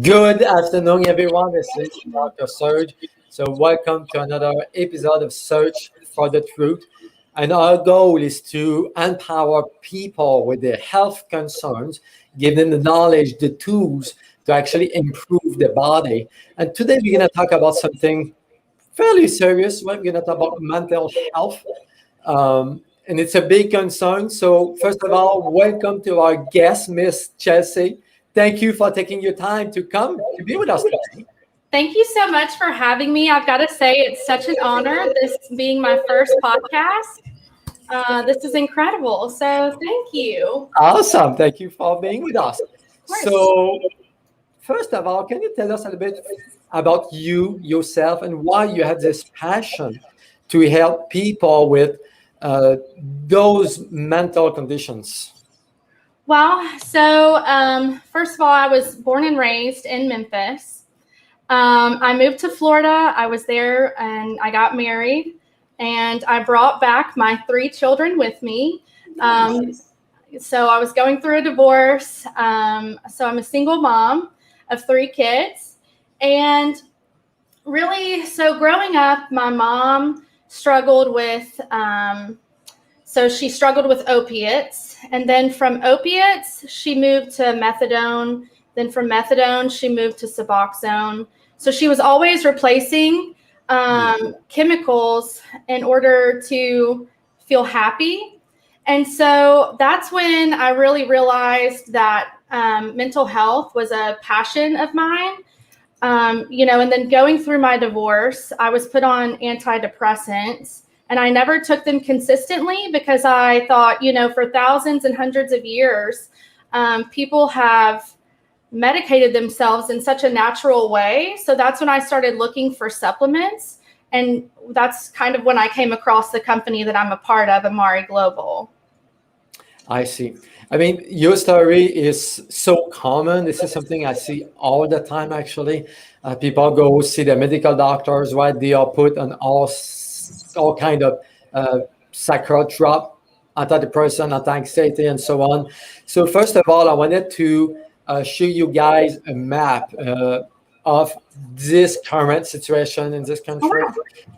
Good afternoon, everyone. This is Dr. Serge. So, welcome to another episode of Search for the Truth. And our goal is to empower people with their health concerns, give them the knowledge, the tools to actually improve their body. And today we're going to talk about something fairly serious. We're going to talk about mental health. And it's a big concern. So, first of all, welcome to our guest, Miss Chelsea. Thank you for taking your time to come to be with us today. Thank you so much for having me. I've got to say, it's such an honor, this being my first podcast. This is incredible. So thank you. Awesome. Thank you for being with us. So, first of all, can you tell us a little bit about you, yourself, and why you have this passion to help people with those mental conditions? Well, so first of all, I was born and raised in Memphis. I moved to Florida. I was there and I got married, and I brought back my 3 children with me. So I was going through a divorce. So I'm a single mom of 3 kids. And really, so growing up, my mom struggled with, so she struggled with opiates. And then from opiates, she moved to methadone. Then from methadone, she moved to Suboxone. So she was always replacing chemicals in order to feel happy. And so that's when I really realized that mental health was a passion of mine. And then going through my divorce, I was put on antidepressants. And I never took them consistently because I thought, for thousands and hundreds of years, people have medicated themselves in such a natural way. So that's when I started looking for supplements. And that's kind of when I came across the company that I'm a part of, Amare Global. I see. I mean, your story is so common. This is something I see all the time, actually. People go see their medical doctors, right? They are put on all kind of psychotrop, antidepressant, anti-anxiety, and so on. So first of all, I wanted to show you guys a map of this current situation in this country.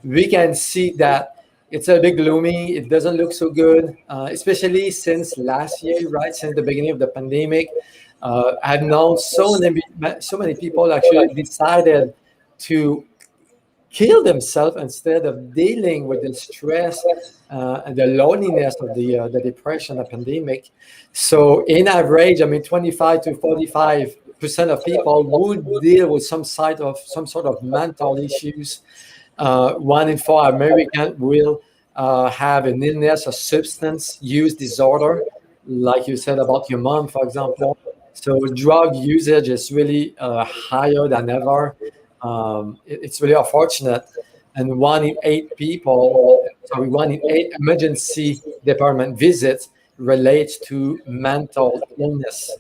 We can see that it's a bit gloomy. It doesn't look so good, especially since last year, right? Since the beginning of the pandemic. I've known so many people actually decided to kill themselves instead of dealing with the stress and the loneliness of the depression, the pandemic. So in average, 25 to 45% of people would deal with some sort of mental issues. 1 in 4 Americans will have an illness or substance use disorder, like you said about your mom, for example. So drug usage is really higher than ever. It's really unfortunate. And 1 in 8 emergency department visits relates to mental illness.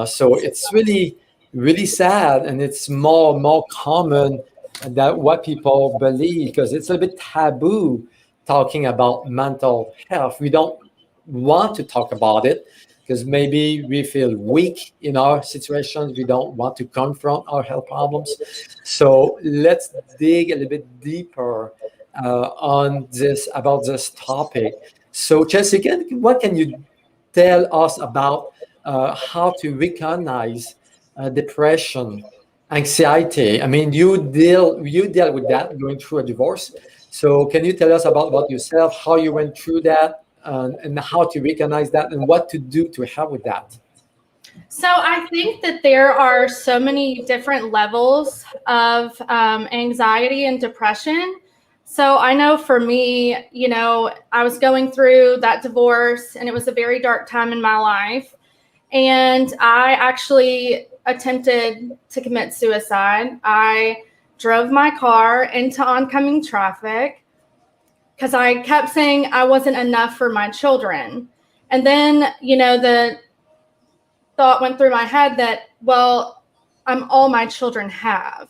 So it's really, really sad, and it's more common than what people believe, because it's a bit taboo talking about mental health. We don't want to talk about it because maybe we feel weak in our situations. We don't want to confront our health problems. So let's dig a little bit deeper about this topic. So Chelsea, what can you tell us about how to recognize depression, anxiety? I mean, you deal with that going through a divorce. So can you tell us about yourself, how you went through that, and how to recognize that, and what to do to help with that? So I think that there are so many different levels of anxiety and depression. So I know for me, I was going through that divorce, and it was a very dark time in my life. And I actually attempted to commit suicide. I drove my car into oncoming traffic because I kept saying I wasn't enough for my children. And then, the thought went through my head that, well, I'm all my children have.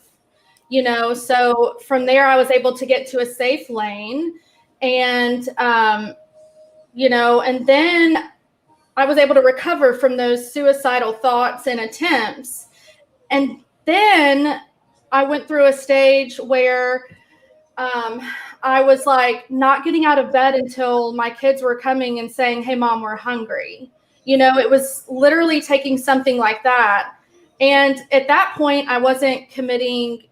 So from there, I was able to get to a safe lane, and, and then I was able to recover from those suicidal thoughts and attempts. And then I went through a stage where I was like not getting out of bed until my kids were coming and saying, "Hey, Mom, we're hungry." It was literally taking something like that. And at that point, I wasn't committing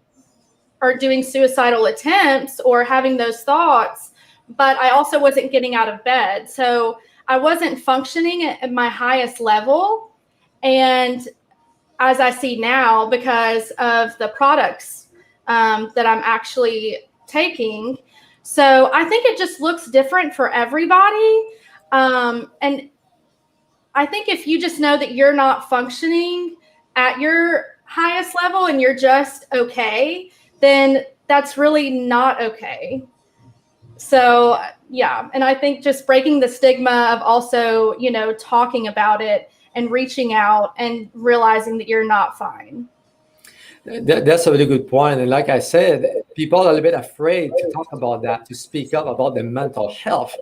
or doing suicidal attempts or having those thoughts, but I also wasn't getting out of bed. So I wasn't functioning at my highest level. And as I see now, because of the products that I'm actually taking. So I think it just looks different for everybody. And I think if you just know that you're not functioning at your highest level and you're just okay, then that's really not okay. So, yeah. And I think just breaking the stigma of also, talking about it and reaching out and realizing that you're not fine. That's a really good point. And like I said, people are a little bit afraid to talk about that, to speak up about their mental health.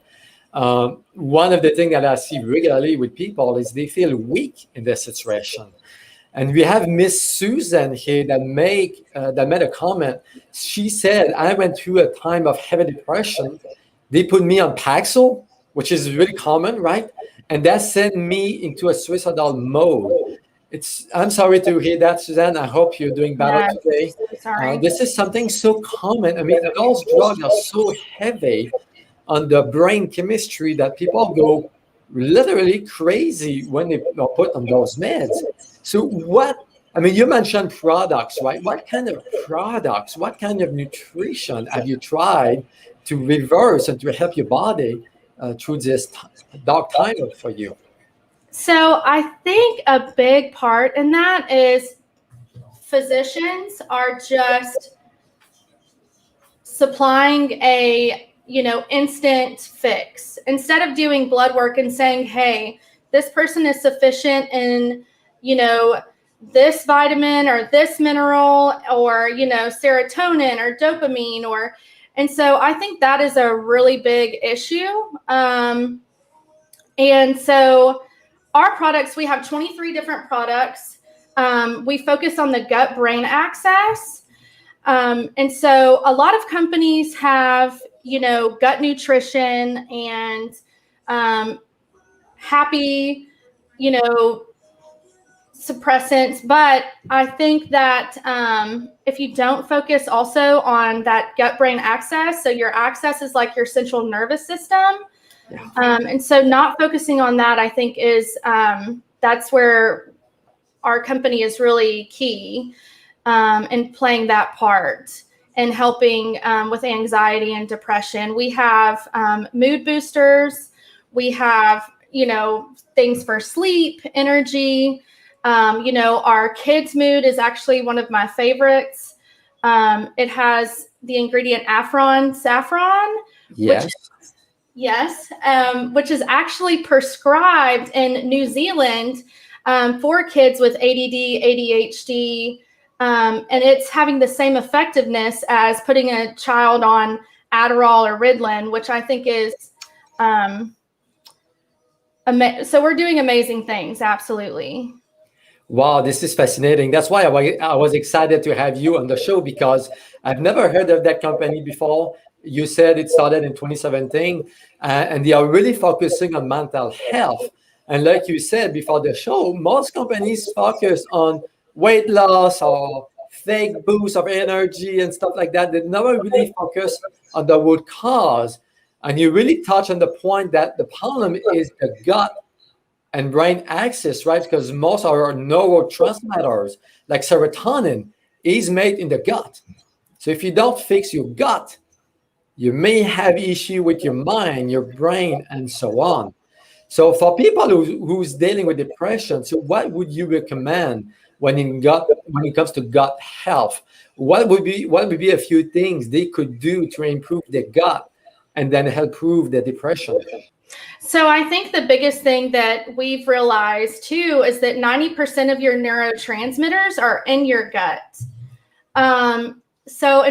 One of the things that I see regularly with people is they feel weak in their situation. And we have Miss Susan here that made a comment. She said, "I went through a time of heavy depression. They put me on Paxil, which is really common, right? And that sent me into a suicidal mode." I'm sorry to hear that, Suzanne. I hope you're doing better Yeah, today. sorry. This is something so common. I mean, those drugs are so heavy on the brain chemistry that people go literally crazy when they are put on those meds. So you mentioned products, right? What kind of products, what kind of nutrition have you tried to reverse and to help your body through this dark time for you? So I think a big part in that is physicians are just supplying a instant fix instead of doing blood work and saying, "Hey, this person is sufficient in this vitamin or this mineral or serotonin or dopamine." And so I think that is a really big issue. And so our products, we have 23 different products. We focus on the gut brain axis. And so a lot of companies have, gut nutrition and happy, suppressants. But I think that if you don't focus also on that gut brain axis, so your axis is like your central nervous system. Yeah. And so not focusing on that, I think that's where our company is really key in playing that part and helping with anxiety and depression. We have mood boosters. We have, things for sleep, energy. Our kids' mood is actually one of my favorites. It has the ingredient saffron. Yes. Which is actually prescribed in New Zealand for kids with ADD, ADHD, and it's having the same effectiveness as putting a child on Adderall or Ritalin, which I think is so we're doing amazing things. Absolutely. Wow, this is fascinating. That's why I was excited to have you on the show, because I've never heard of that company before. You said it started in 2017, and they are really focusing on mental health. And like you said before the show, most companies focus on weight loss or fake boost of energy and stuff like that. They never really focus on the root cause. And you really touch on the point that the problem is the gut and brain axis, right? Because most of our neurotransmitters, like serotonin, is made in the gut. So if you don't fix your gut, you may have issue with your mind, your brain, and so on. So for people who's dealing with depression, so what would you recommend when it comes to gut health? What would be a few things they could do to improve their gut and then help improve their depression? So I think the biggest thing that we've realized too is that 90% of your neurotransmitters are in your gut. And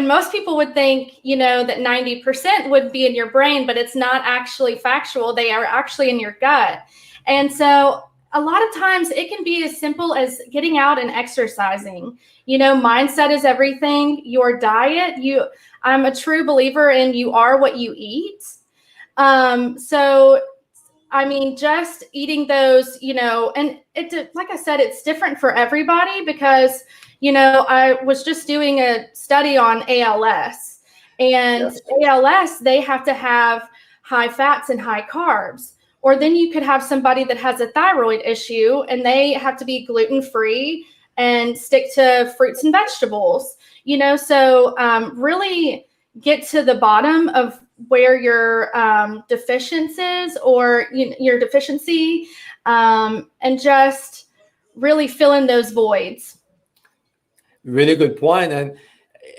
most people would think, that 90% would be in your brain, but it's not actually factual. They are actually in your gut. And so a lot of times it can be as simple as getting out and exercising. Mindset is everything. Your diet, I'm a true believer in you are what you eat. So I mean, just eating those, and like I said, it's different for everybody because, I was just doing a study on ALS, and ALS, they have to have high fats and high carbs. Or then you could have somebody that has a thyroid issue and they have to be gluten-free and stick to fruits and vegetables, so really get to the bottom of where your deficiencies or your deficiency, and just really fill in those voids. Really good point. And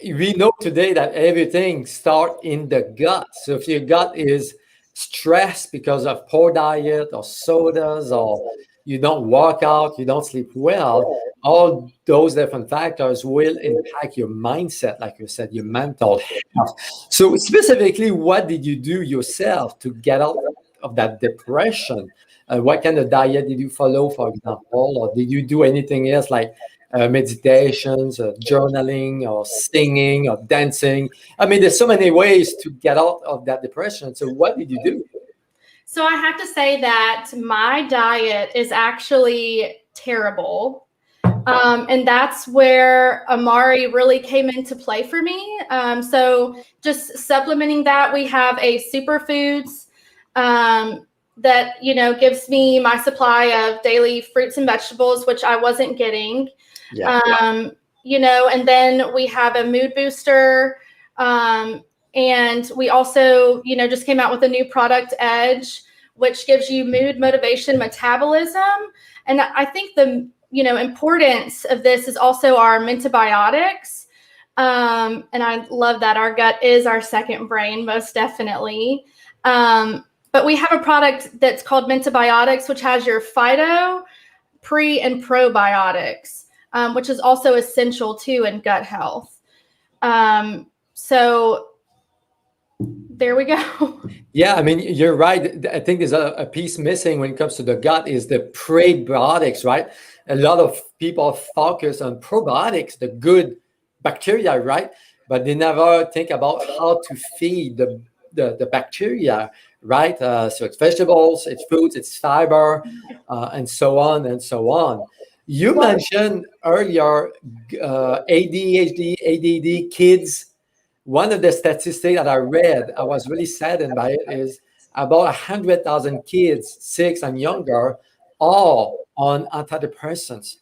we know today that everything starts in the gut. So if your gut is stressed because of poor diet or sodas, or you don't work out, you don't sleep well, all those different factors will impact your mindset, like you said, your mental health. So specifically, what did you do yourself to get out of that depression? What kind of diet did you follow, for example, or did you do anything else like meditations, journaling, or singing, or dancing? I mean, there's so many ways to get out of that depression. So what did you do? So I have to say that my diet is actually terrible. And that's where Amare really came into play for me. So just supplementing that, we have a superfoods that, gives me my supply of daily fruits and vegetables, which I wasn't getting. Yeah. And then we have a mood booster. And we also, just came out with a new product, Edge, which gives you mood, motivation, metabolism. And I think the, importance of this is also our mentobiotics. And I love that. Our gut is our second brain, most definitely. But we have a product that's called Mentobiotics, which has your phyto, pre, and probiotics, which is also essential too in gut health. So there we go. Yeah, I mean, you're right. I think there's a piece missing when it comes to the gut is the prebiotics, right? A lot of people focus on probiotics, the good bacteria, right? But they never think about how to feed the bacteria, right? So it's vegetables, it's fruits, it's fiber, and so on and so on. You mentioned earlier ADHD, ADD kids. One of the statistics that I read, I was really saddened by it, is about 100,000 kids, 6 and younger, all on antidepressants,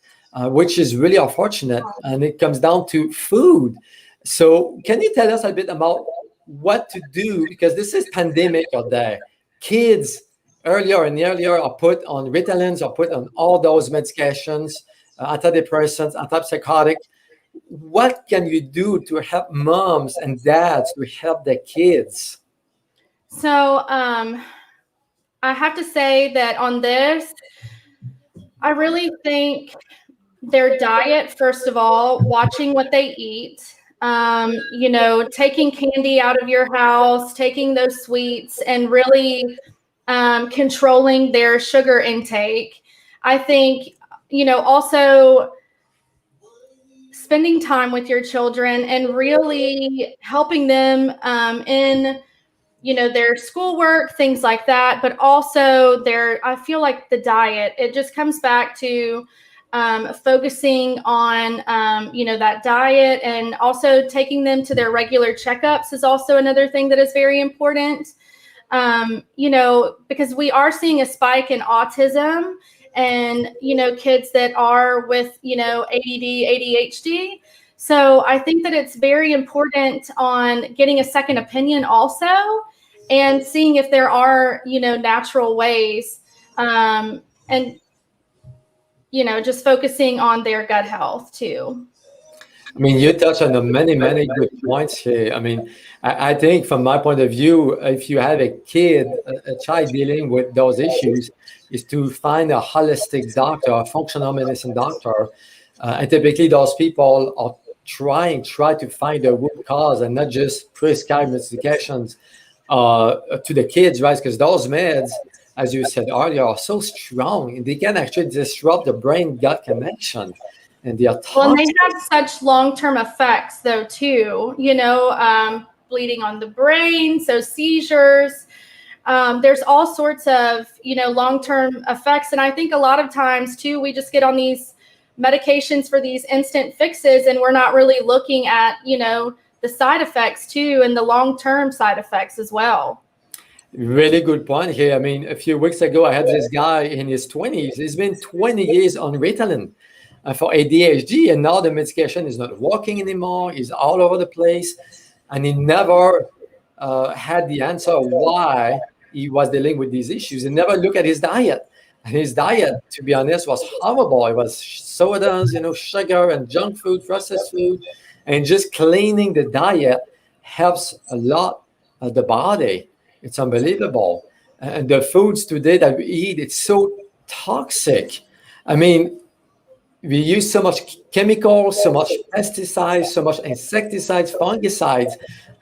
which is really unfortunate. And it comes down to food. So can you tell us a bit about what to do? Because this is pandemic out there. Kids earlier and earlier are put on Ritalins, are put on all those medications, antidepressants, antipsychotic. What can you do to help moms and dads to help their kids? So I have to say that on this, I really think their diet, first of all, watching what they eat, taking candy out of your house, taking those sweets, and really controlling their sugar intake. I think, also spending time with your children and really helping them in, their schoolwork, things like that, but also I feel like the diet, it just comes back to focusing on, that diet, and also taking them to their regular checkups is also another thing that is very important. Because we are seeing a spike in autism and, kids that are with, ADD, ADHD. So I think that it's very important on getting a second opinion also, and seeing if there are, natural ways, and, just focusing on their gut health too. I mean, you touch on the many, many good points here. I mean, I think from my point of view, if you have a kid, a child dealing with those issues, is to find a holistic doctor, a functional medicine doctor. And typically those people are try to find the root cause and not just prescribe medications to the kids, right? Because those meds as you said earlier, are so strong. They can actually disrupt the brain-gut connection, and they are Well, and they toxic. have such long-term effects, though, too. Bleeding on the brain, so seizures. There's all sorts of, long-term effects. And I think a lot of times, too, we just get on these medications for these instant fixes, and we're not really looking at, the side effects, too, and the long-term side effects as well. Really good point here. I mean, a few weeks ago, I had this guy in his 20s. He's been 20 years on Ritalin for ADHD, and now the medication is not working anymore. He's all over the place, and he never had the answer why he was dealing with these issues. He never looked at his diet. And his diet, to be honest, was horrible. It was sodas, sugar and junk food, processed food. And just cleaning the diet helps a lot the body. It's unbelievable. And the foods today that we eat, it's so toxic. I mean, we use so much chemicals, so much pesticides, so much insecticides, fungicides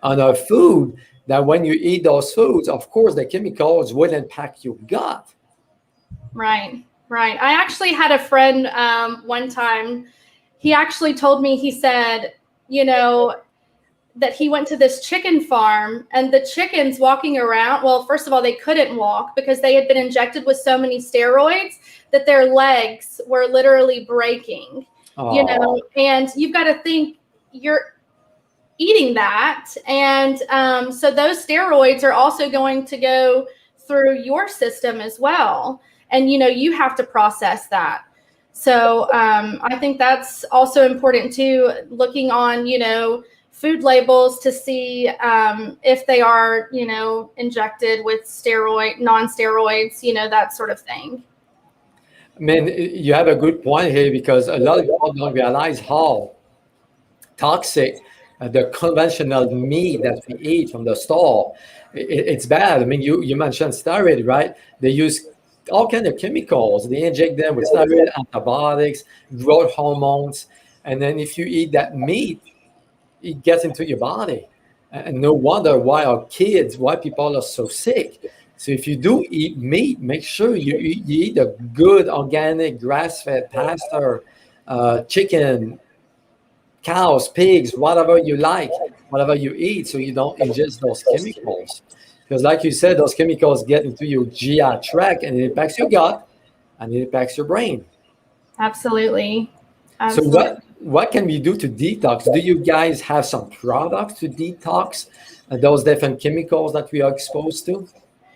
on our food that when you eat those foods, of course, the chemicals will impact your gut. Right. I actually had a friend one time. He actually told me, he said, that he went to this chicken farm, and the chickens walking around, well, first of all, they couldn't walk because they had been injected with so many steroids that their legs were literally breaking, and you've got to think, you're eating that. And so those steroids are also going to go through your system as well. And, you have to process that. So I think that's also important too, looking on, food labels to see if they are, injected with non-steroids, that sort of thing. I mean, you have a good point here because a lot of people don't realize how toxic the conventional meat that we eat from the store. It's bad. I mean, you mentioned steroid, right? They use all kinds of chemicals. They inject them with steroid, antibiotics, growth hormones. And then if you eat that meat, it gets into your body. And no wonder why people are so sick. So if you do eat meat, make sure you eat a good organic grass-fed pasture, chicken, cows, pigs, whatever you like, whatever you eat, so you don't ingest those chemicals. Because like you said, those chemicals get into your GI tract and it impacts your gut and it impacts your brain. Absolutely. So what can we do to detox? Do you guys have some products to detox those different chemicals that we are exposed to?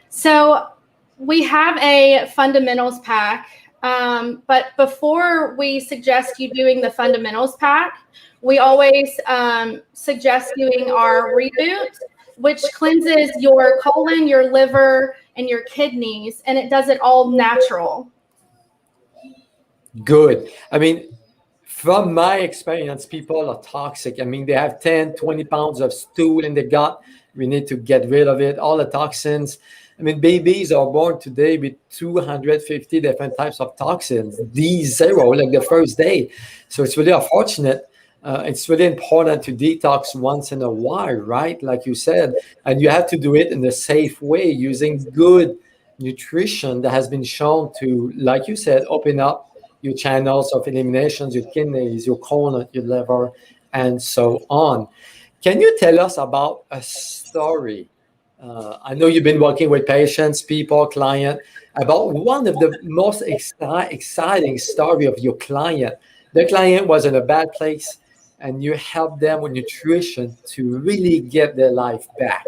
So we have a fundamentals pack, but before we suggest you doing the fundamentals pack, we always suggest doing our reboot, which cleanses your colon, your liver, and your kidneys, and it does it all natural. Good. I mean, from my experience, people are toxic. I mean, they have 10, 20 pounds of stool in the gut. We need to get rid of it, all the toxins. I mean, babies are born today with 250 different types of toxins, D0, like the first day. So it's really unfortunate. It's really important to detox once in a while, right? Like you said, and you have to do it in a safe way using good nutrition that has been shown to, like you said, open up your channels of eliminations, your kidneys, your colon, your liver, and so on. Can you tell us about a story? I know you've been working with patients, people, clients, about one of the most exciting story of your client. The client was in a bad place, and you helped them with nutrition to really get their life back.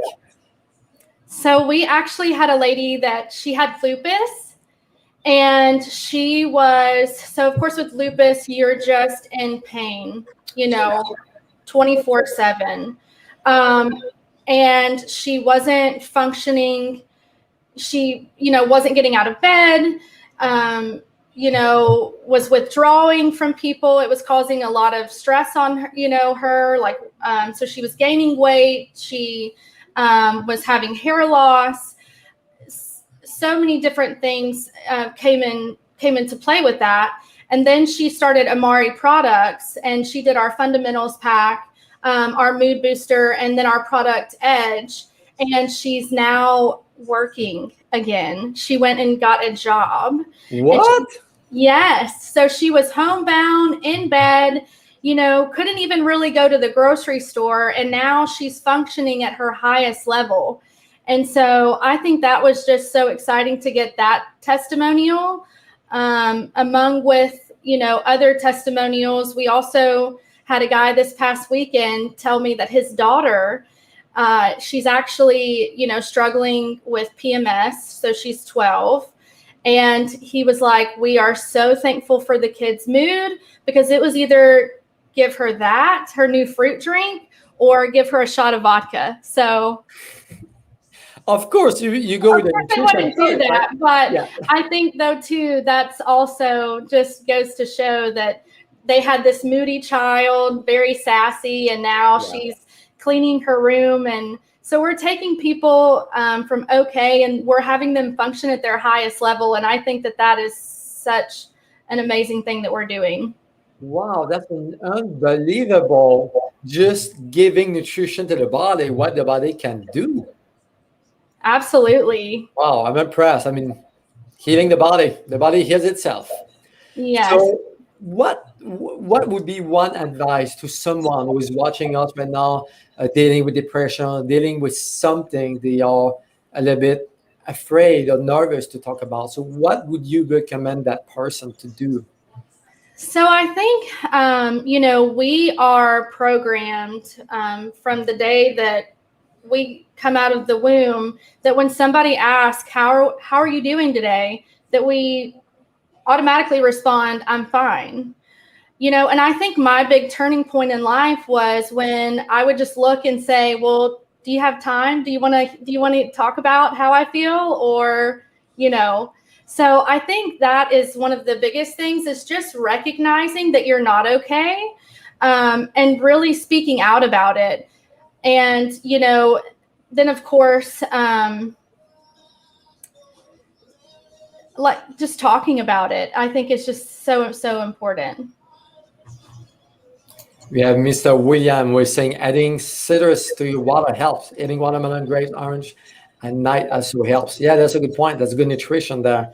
So we actually had a lady that she had lupus, and she was, so of course with lupus, you're just in pain, 24/7. And she wasn't functioning. She, wasn't getting out of bed, was withdrawing from people. It was causing a lot of stress on her, so she was gaining weight. She was having hair loss. So many different things came into play with that. And then she started Amare products, and she did our fundamentals pack, our mood booster, and then our product Edge. And she's now working again. She went and got a job. What? Yes. So she was homebound in bed, couldn't even really go to the grocery store. And now she's functioning at her highest level. And so I think that was just so exciting to get that testimonial among with, other testimonials. We also had a guy this past weekend tell me that his daughter, she's actually, struggling with PMS. So she's 12. And he was like, we are so thankful for the kid's mood, because it was either give her that, her new fruit drink, or give her a shot of vodka. So of course, you go with the they wouldn't do that, right? but Yeah. I think though too, that's also just goes to show that they had this moody child, very sassy, and now she's cleaning her room. And so we're taking people from okay, and we're having them function at their highest level. And I think that is such an amazing thing that we're doing. Wow, that's an unbelievable, just giving nutrition to the body, what the body can do. Absolutely. Wow, I'm impressed. I mean, healing the body heals itself. Yes. So what would be one advice to someone who is watching us right now, dealing with depression, dealing with something they are a little bit afraid or nervous to talk about? So what would you recommend that person to do? So I think, we are programmed from the day that we come out of the womb, that when somebody asks, how are you doing today, that we automatically respond, I'm fine. And I think my big turning point in life was when I would just look and say, well, do you have time? Do you want to talk about how I feel? Or, so I think that is one of the biggest things, is just recognizing that you're not okay, and really speaking out about it. And, then of course, like just talking about it, I think is just so, so important. We have Mr. William. We're saying adding citrus to your water helps. Eating watermelon, grapes, orange at night also helps. Yeah, that's a good point. That's good nutrition there.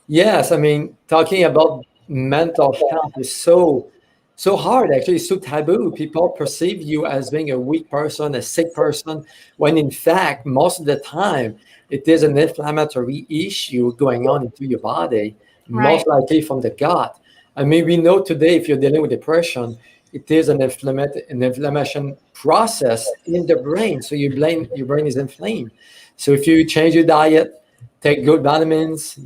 Yes, I mean, talking about mental health is so hard. Actually, it's so taboo. People perceive you as being a weak person, a sick person, when in fact, most of the time, it is an inflammatory issue going on into your body, most likely from the gut. I mean, we know today if you're dealing with depression, it is an inflammation process in the brain. So your brain is inflamed. So if you change your diet, take good vitamins,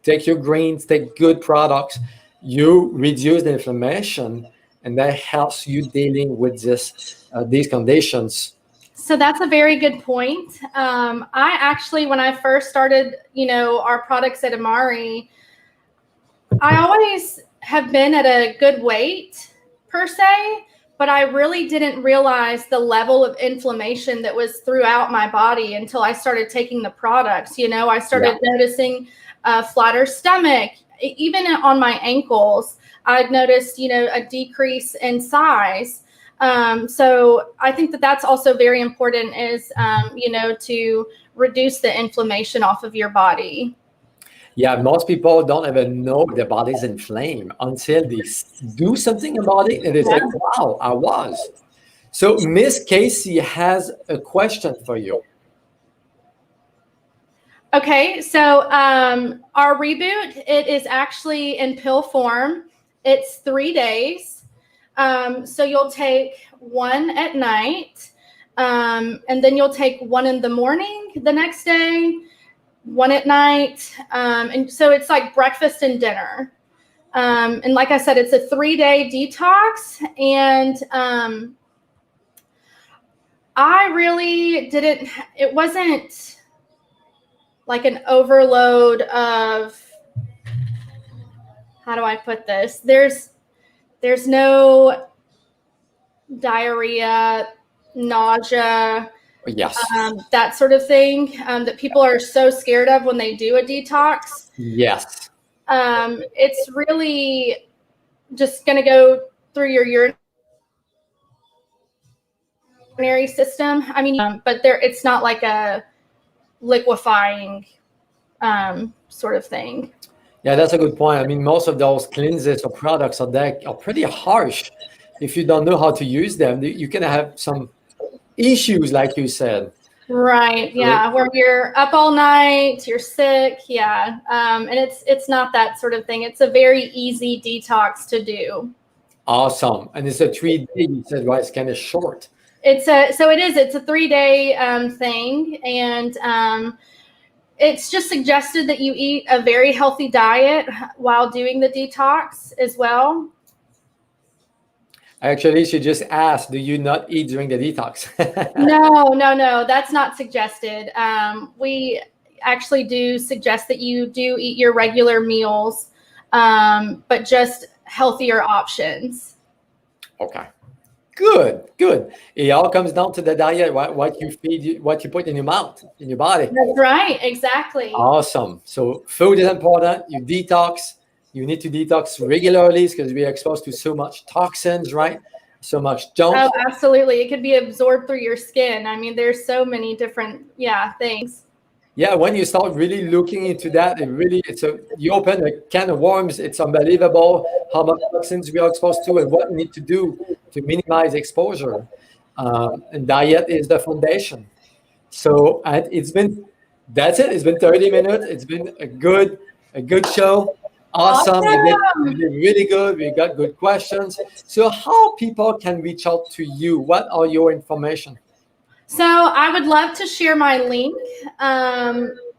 take your greens, take good products, you reduce the inflammation, and that helps you dealing with these conditions. So that's a very good point. I actually, when I first started, our products at Amare, I always have been at a good weight per se, but I really didn't realize the level of inflammation that was throughout my body until I started taking the products. I started noticing a flatter stomach, even on my ankles. I'd noticed, a decrease in size. So I think that's also very important, is, to reduce the inflammation off of your body. Yeah, most people don't even know their body's inflamed until they do something about it and they say, wow, I was. So Miss Casey has a question for you. Okay, so our reboot, it is actually in pill form. It's 3 days. So you'll take one at night, and then you'll take one in the morning the next day, one at night. And so it's like breakfast and dinner. And like I said, it's a 3-day detox. And I really didn't, it wasn't like an overload of, how do I put this? There's no diarrhea, nausea, Yes. that sort of thing that people are so scared of when they do a detox. Yes. It's really just going to go through your urinary system. I mean, but it's not like a liquefying sort of thing. Yeah, that's a good point. I mean, most of those cleanses or products are pretty harsh. If you don't know how to use them, you can have some issues, like you said. Right. Yeah. Where you're up all night, you're sick. Yeah. And it's not that sort of thing. It's a very easy detox to do. Awesome. And it's a 3 day, you said, right? It's kind of short. It's a 3-day thing, and it's just suggested that you eat a very healthy diet while doing the detox as well. Actually, she just asked, do you not eat during the detox? No, that's not suggested. We actually do suggest that you do eat your regular meals, but just healthier options. Okay. Good. It all comes down to the diet, what you feed, what you put in your mouth, in your body. That's right. Exactly. Awesome. So food is important. You detox. You need to detox regularly because we're exposed to so much toxins, right? So much junk. Oh, absolutely. It could be absorbed through your skin. I mean, there's so many different, things. Yeah, when you start really looking into that, you open a can of worms. It's unbelievable how much toxins we are exposed to and what we need to do to minimize exposure. And diet is the foundation. So that's it. It's been 30 minutes. It's been a good show. Awesome. You did really good. We got good questions. So how people can reach out to you? What are your information? So I would love to share my link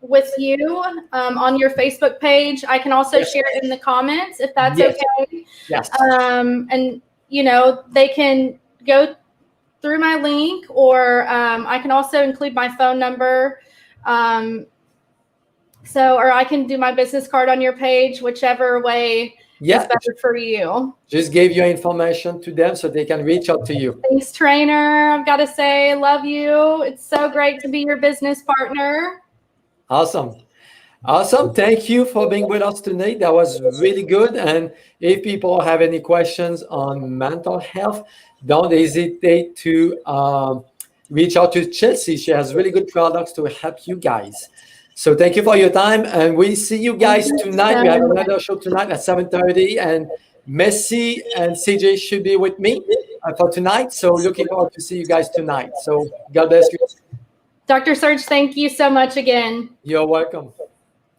with you on your Facebook page. I can also share it in the comments if that's okay. Yes. And, they can go through my link, or I can also include my phone number. Or I can do my business card on your page, whichever way is better for you. Just give your information to them so they can reach out to you. Thanks, trainer. I've got to say, love you. It's so great to be your business partner. Awesome. Thank you for being with us tonight. That was really good. And if people have any questions on mental health, don't hesitate to reach out to Chelsea. She has really good products to help you guys. So thank you for your time, and we see you guys tonight. We have another show tonight at 7:30, and Messi and CJ should be with me for tonight. So looking forward to see you guys tonight. So God bless you. Dr. Serge, thank you so much again. You're welcome.